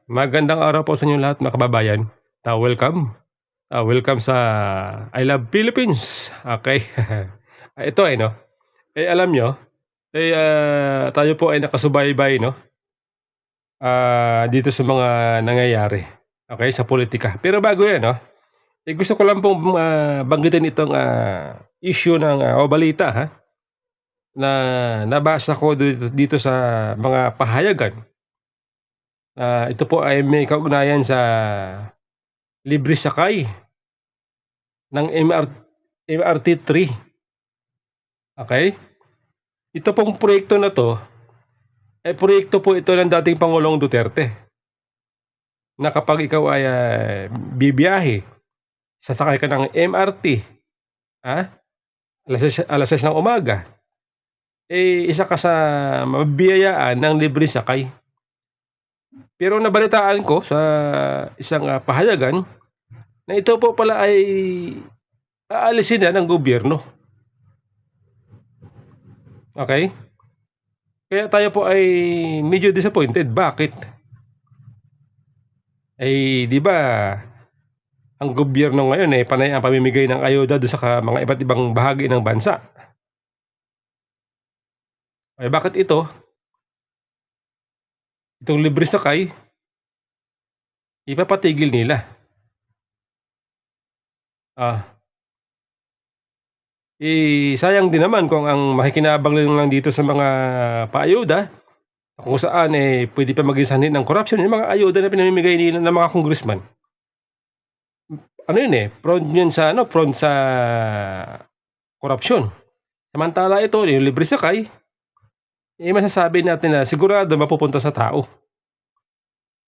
Magandang araw po sa inyo lahat mga kababayan. Welcome. Welcome sa I Love Philippines. Okay. Ito, 'no, alam niyo, tayo po ay nakasubaybay, 'no, dito sa mga nangyayari, okay, sa pulitika. Pero bago 'yan, 'no, gusto ko lang pong, banggitin itong, issue ng, o balita, na nabasa ko dito sa mga pahayagan. Ito po ay may kaugnayan sa libre sakay ng MRT-3, okey? Ito pong proyekto na 'to, proyekto po ito ng dating Pangulong Duterte, na kapag ikaw ay, bibiyahe, sasakay ka ng MRT, ah, 6:00 ng umaga, isa ka sa mabibiyayaan ng libreng sakay. Pero nabalitaan ko sa isang, pahayagan na ito po pala ay aalisin na ng gobyerno, okey? Kaya tayo po ay medyo disappointed. Bakit? 'Di ba ang gobyerno ngayon, panay ang pamimigay ng ayuda dun sa mga iba't ibang bahagi ng bansa. Bakit itong libre sakay, ipapatigil nila? Ah, Sayang din naman kung ang makikinabang lang dito sa mga paayuda, kung saan, puwede pa maging sanhi ng korapsyon yung mga ayuda na pinamimigay nila ng mga congressman. Ano yun, prone sa korapsyon. Samantala ito, yung libre sakay, masasabi natin na sigurado mapupunta sa tao.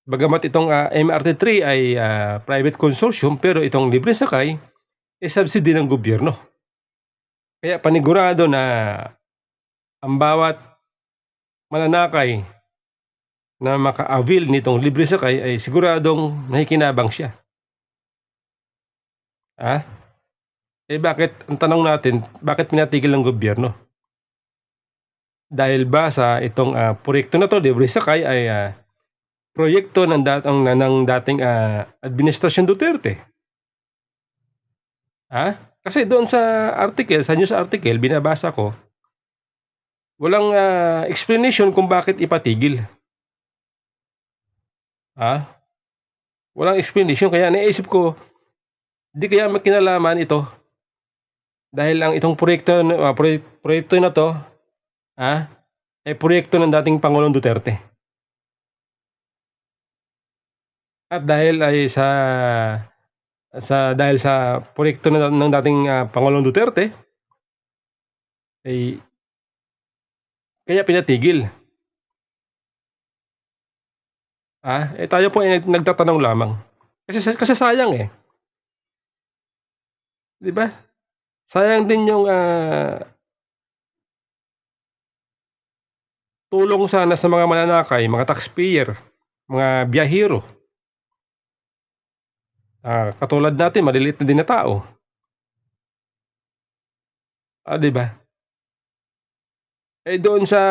Bagamat itong, MRT-3 ay, private consortium, pero itong libre sakay, subsidy ng gobyerno. Kaya panigurado na ang bawat mananakay na maka-avail nitong libre sakay ay siguradong nakikinabang siya. Bakit, ang tanong natin, bakit pinatigil ng gobyerno? Dahil ba sa itong, proyekto na 'to, libre sakay, ay, proyekto ng dating, administrasyon Duterte? Kasi doon sa article, sa news article binabasa ko, walang, explanation kung bakit ipatigil. Walang explanation, kaya naisip ko, 'di kaya may kinalaman ito dahil itong proyekto na 'to, ay proyekto ng dating Pangulong Duterte. At dahil sa proyekto ng dating, Pangulong Duterte, kaya pinatigil. Tayo po ay nagtatanong lamang. Kasi sayang, 'di ba? Sayang din yung, tulong sana sa mga mananakay, mga taxpayer, mga biyahero. Katulad natin, maliliit na din na tao. 'Di ba? Doon sa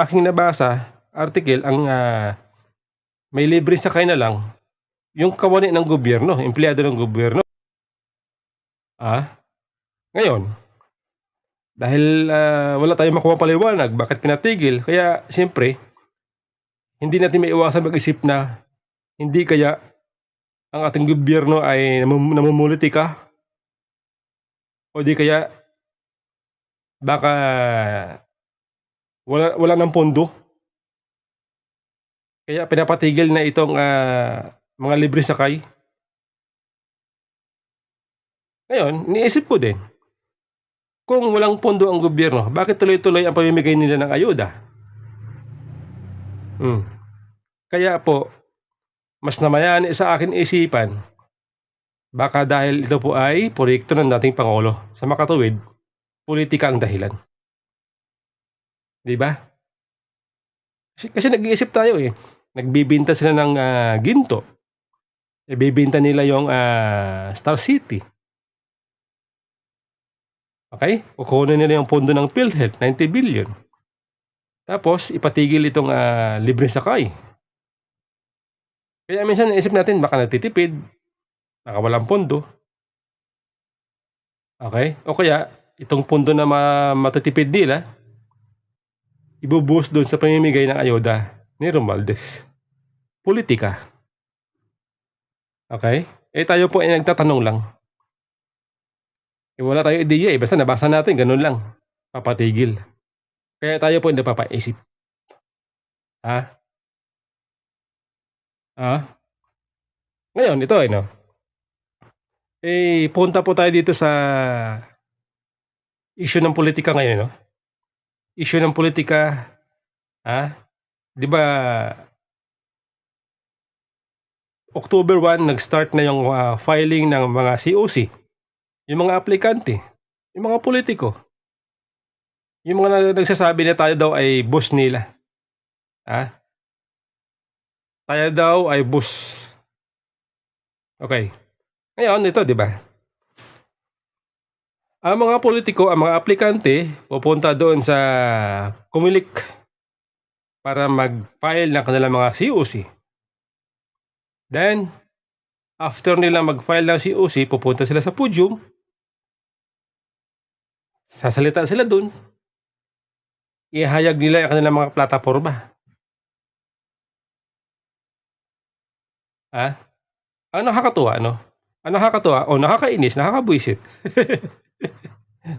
aking nabasa article, ang, may libreng sakay na lang yung kawani ng gobyerno, empleyado ng gobyerno. Ngayon, dahil, wala tayong makuhang paliwanag bakit pinatigil, kaya siyempre hindi natin maiiwasang mag-isip na hindi kaya ang ating gobyerno ay namumulitika, o di kaya baka wala ng pondo, kaya pinapatigil na itong, mga libre sakay. Ngayon, iniisip ko din, kung walang pondo ang gobyerno, bakit tuloy-tuloy ang pamimigay nila ng ayuda? Kaya po, mas namayani sa akin isipan, baka dahil ito po ay proyekto ng dating Pangulo, sa makatuwid, pulitika ang dahilan. 'Di ba? Kasi nag-iisip tayo, nagbebenta sila ng, ginto, ibebenta nila yung, Star City. Okay? Kukunin nila yung pondo ng PhilHealth, 90 billion. Tapos ipatigil itong, libreng sakay. Kaya minsan naisip natin baka nagtitipid, baka walang pondo, okey? O kaya itong pondo na matatipid nila, ibubuhos dun sa pamimigay ng ayuda ni Romualdez. Pulitika, okey? Eh, tayo po ay nagtatanong lang. Eh, wala tayong ideya, eh, basta nabasa natin ganun lang, papatigil. Kaya tayo po ay napapaisip, ah, ah, ngayon ito, punta po tayo dito sa issue ng pulitika ngayon, 'no? Issue ng pulitika, 'di ba October 1 nag-start na yung, filing ng mga COC, yung mga aplikante, yung mga pulitiko, yung mga nagsasabi na tayo daw ay boss nila, ah, tayo daw ay boss. Okey, ngayon ito, 'di ba, ang mga pulitiko, ang mga aplikante pupunta doon sa COMELEC para mag-file ng kanilang mga COC. Then, after nila mag-file ng COC, pupunta sila sa podium, sasalita sila dun, ihahayag nila ang kanilang mga plataporma. Ang nakakatuwa, ang nakakatuwa o nakakainis, nakakabwisit,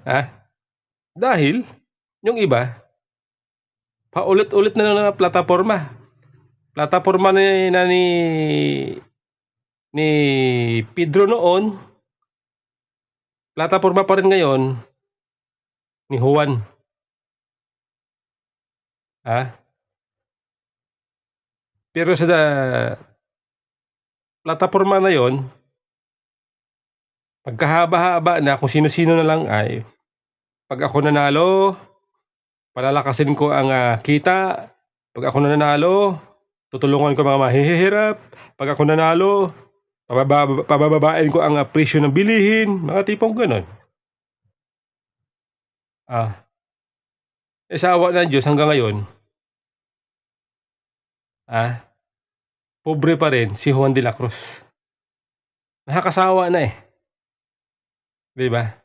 ah, dahil yung iba, paulit-ulit na lang na plataporma. Plataporma ni Pedro noon, plataporma pa rin ngayon ni Juan. Pero sa plataporma na yon, pagkahaba-haba na kung sino-sino na lang ay, pag ako nanalo, palalakasin ko ang kita. Pag ako nanalo, tutulungan ko mga mahihirap. Pag ako nanalo, pabababain ko ang presyo ng bilihin, mga tipong ganon. Sa awa ng Diyos hanggang ngayon, pobre pa rin si Juan de la Cruz. Nakakasawa na, 'di ba?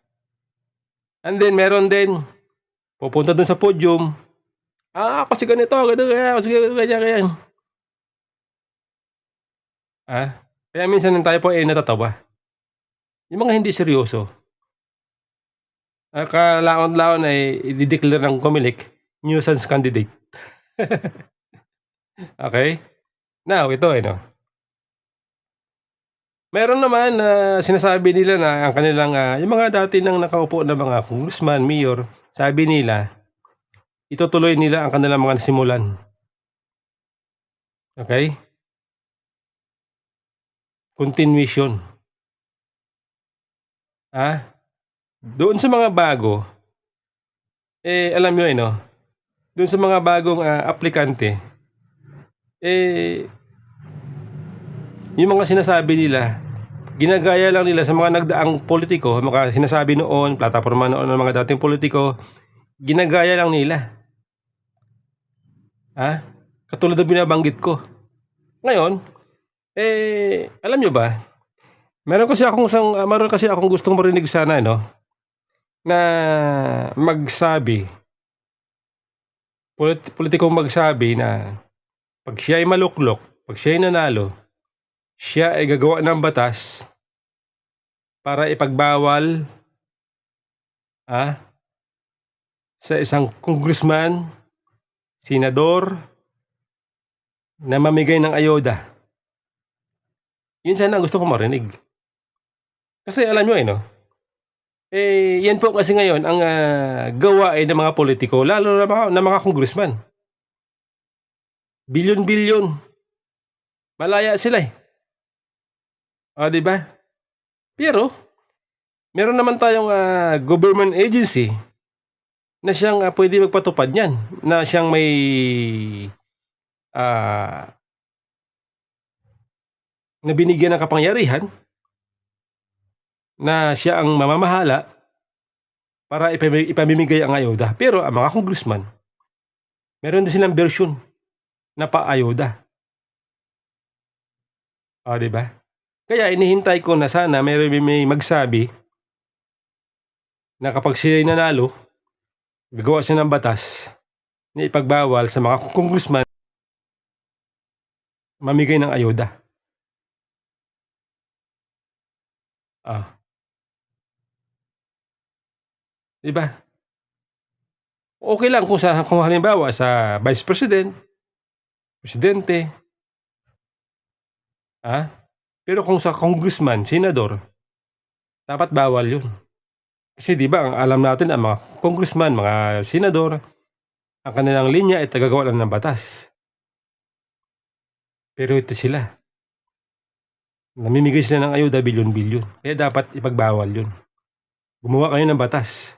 And then meron din pupunta dun sa podium, kasi ganito, ganyan, kasi ganyan. Kaya minsan tayo po ay natatawa. Yung mga hindi seryoso, kalaon-laon ay i-de-declare ng COMELEC nuisance candidate. Okay? Now ito, meron naman na sinasabi nila na ang kanilang, yung mga dati nang nakaupo na mga congressman, mayor, sabi nila, itutuloy nila ang kanilang mga nasimulan. Okay? Continuation. Doon sa mga bago, alam nyo, doon sa mga bagong aplikante, yung mga sinasabi nila, ginagaya lang nila sa mga nagdaang politiko, mga sinasabi noon, plataporma noon ng mga dating politiko, ginagaya lang nila. Katulad ng binabanggit ko. Ngayon, alam nyo ba, meron kasi akong gustong marinig sana, na magsabi, politikong magsabi na pag siya ay maluklok, pag siya ay nanalo, siya ay gagawa ng batas para ipagbawal sa isang congressman, senador, na mamigay ng ayuda. Yun sana ang gusto kong marinig. Kasi alam nyo, yan po kasi ngayon ang gawain ng mga politiko, lalo na mga congressman. Bilyon-bilyon. Malaya sila, di ba? Pero meron naman tayong government agency na siyang pwede magpatupad niyan, na siyang may na binigyan ng kapangyarihan na siya ang mamamahala para ipamimigay ang ayuda. Pero ang mga congressman, meron din silang version na pa-ayuda. O, 'di ba? Kaya inihintay ko na sana may magsabi na kapag sila'y nanalo, gagawa siya ng batas na ipagbawal sa mga congressman mamigay ng ayuda. 'Di ba? Okey lang kung halimbawa sa Vice President, Presidente, ah, pero kung sa congressman, senador, dapat bawal 'yun. Kasi 'di ba ang alam natin ang mga congressman, mga senador, ang kanilang linya ay taggagawa lang ng batas. Pero ito sila, namimigay sila ng ayuda bilyon-bilyon, kaya dapat ipagbawal 'yun. Gumawa kayo ng batas,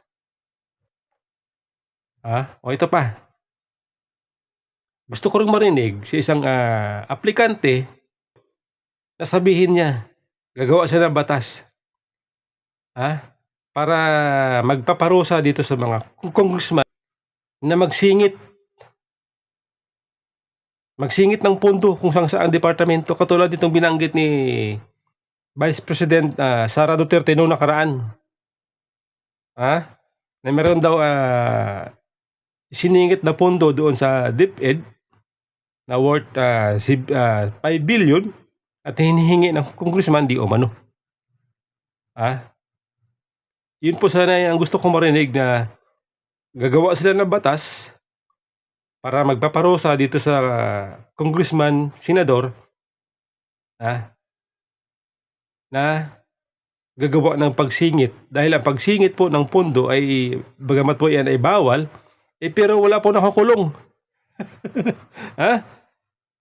o ito pa, gusto ko ring marinig sa isang, aplikante na sabihin niya, gagawa siya ng batas, para magpaparusa dito sa mga congressman na magsingit ng pondo kung saan-saang departamento katulad nitong binanggit ni Vice President, Sara Duterte noong nakaraan. Na meron daw, siningit na pondo doon sa DepEd na worth, 5 billion at hinihingi ng congressman di umano. Yun po sana ang gusto kong marinig, na gagawa sila ng batas para magpaparusa dito sa congressman, senador, na gagawa ng pagsingit. Dahil ang pagsingit po ng pondo ay bagamat po yan ay bawal, pero wala po nakakulong.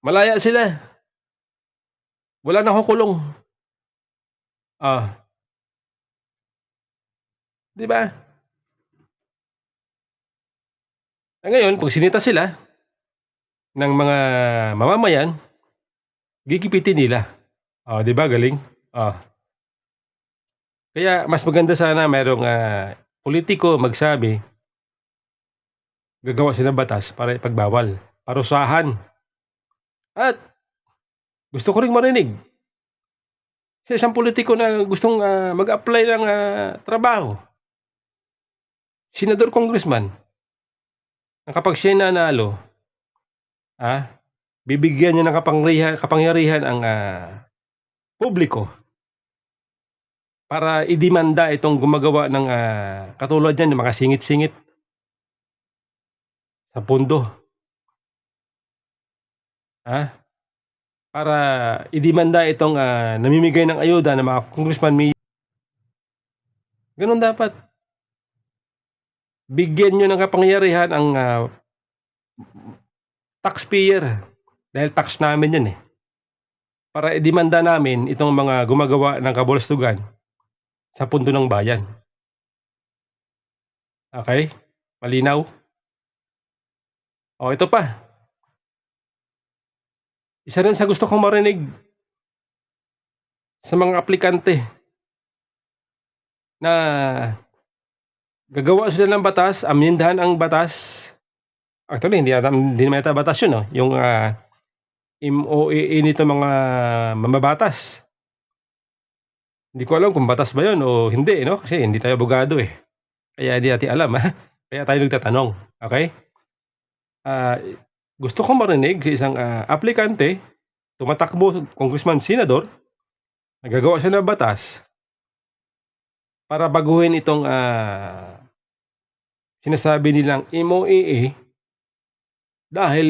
Malaya sila. Wala nakakulong. 'Di ba? Ngayon 'pag sinita sila ng mga mamamayan, gigipitin nila. 'Di ba galing? Kaya mas maganda sana mayroong, pulitiko magsabi, gagawa sila ng batas para ipagbawal, parusahan. At gusto ko ring marinig sa isang pulitiko na gustong, mag-apply ng, trabaho, senador, congressman, na kapag siya'y nanalo, bibigyan niya ng kapangyarihan ang, publiko para idemanda itong gumagawa ng, katulad niyan, ng mga singit-singit sa pondo. Para idemanda itong, namimigay ng ayuda ng mga congressman, gano'n dapat. Bigyan niyo ng kapangyarihan ang, taxpayer, dahil tax namin 'yan, para idemanda namin itong mga gumagawa ng kabulustugan sa pundo ng bayan. Okay? Malinaw? Ito pa, isa rin sa gusto kong marinig sa mga aplikante na gagawa sila ng batas, amyendahan ang batas. Actually hindi naman yata batas yun, yung, MOAA nitong mga mambabatas. Hindi ko alam kung batas ba yun o hindi, kasi hindi tayo abogado, kaya hindi natin alam, kaya tayo nagtatanong, okay? Gusto kong marinig sa isang, aplikante, tumatakbo, congressman, senador, nagagawa siya ng batas para baguhin itong, sinasabi nilang MOAA, dahil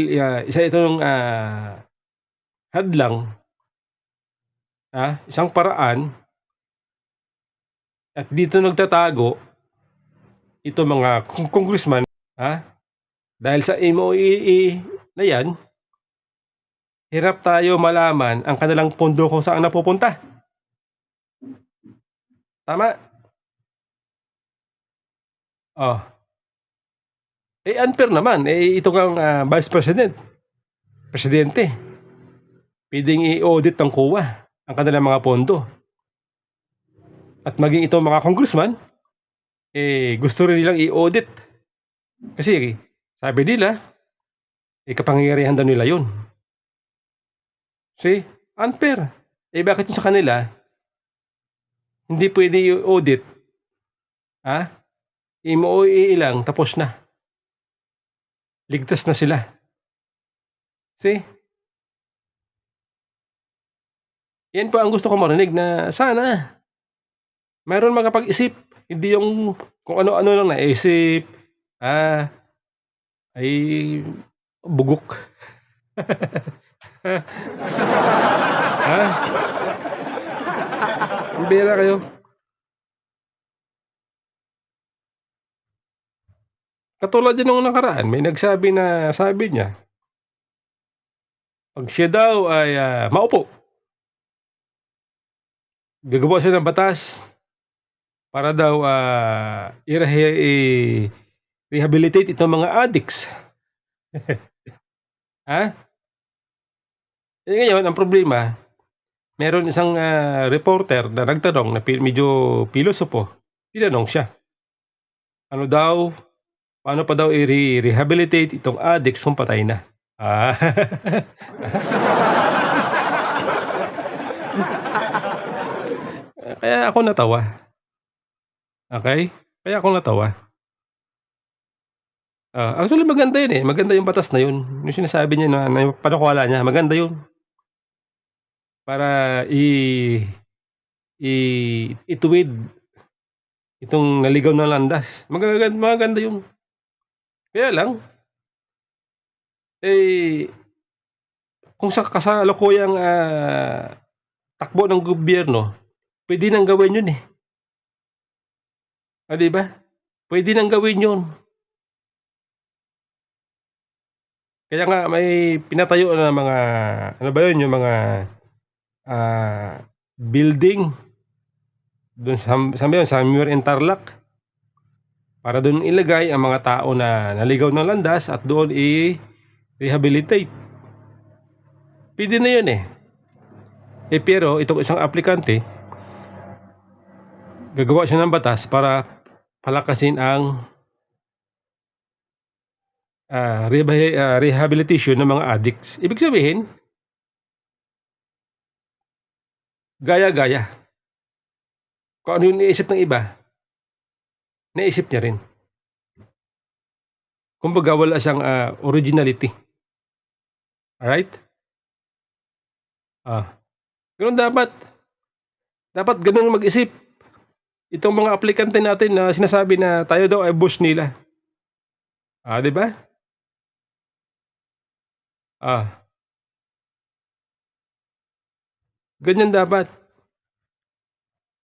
isa itong, hadlang, isang paraan, at dito nagtatago itong mga congressman, dahil sa MOAA na yan, hirap tayo malaman ang kanilang pondo kung saan napupunta. Tama? Unfair naman, ito kang, Vice President, Presidente, pwedeng i-audit ng COA ang kanilang mga pondo. At maging itong mga congressman, gusto rin nilang i-audit. Kasi sabi nila, kapangyarihan daw nila yun. See? Unfair. Eh, bakit yung sa kanila, hindi pwede i-audit, ha? Imo-OAA lang, tapos na. Ligtas na sila. See? Yan po ang gusto ko marinig na sana mayroon makapag-isip. Hindi yung kung ano-ano lang naisip. Ay bugok. Ha? Ang bira kayo. Katulad din nung nakaraan, may nagsabi na sabi niya, pag siya daw ay maupo, gagawa siya ng batas para daw i-rehabilitate itong mga addicts. Ha? Eh ngayon, ang problema, meron isang reporter na nagtanong na medyo pilosopo. Tinanong siya, ano daw, paano pa daw i-rehabilitate itong addicts kung patay na? Ah. Kaya ako natawa. Okay? Kaya ako natawa. Actually maganda yun eh. Maganda yung batas na yun. Yung sinasabi niya na yung panukala niya, maganda yun. Para ituwid itong naligaw na landas. Maganda yung. Kaya lang, eh, kung sa kasalukuyang takbo ng gobyerno, pwede nang gawin yun eh. Di ba? Pwede nang gawin yun. Kaya nga may pinatayo na mga, ano ba yun, yung mga building doon sa Muir and Tarlac para doon ilagay ang mga tao na naligaw ng landas at doon i-rehabilitate. Pwede na yun eh. Pero itong isang aplikante, gagawa siya ng batas para palakasin ang rehabilitation ng mga addicts. Ibig sabihin, gaya-gaya. Kung ano yung naisip ng iba, naisip niya rin. Kumbaga wala siyang originality. Alright? Ganun dapat. Dapat ganun mag-isip. Itong mga aplikante natin na sinasabi na tayo daw ay boss nila. Di ba? Ganyan dapat.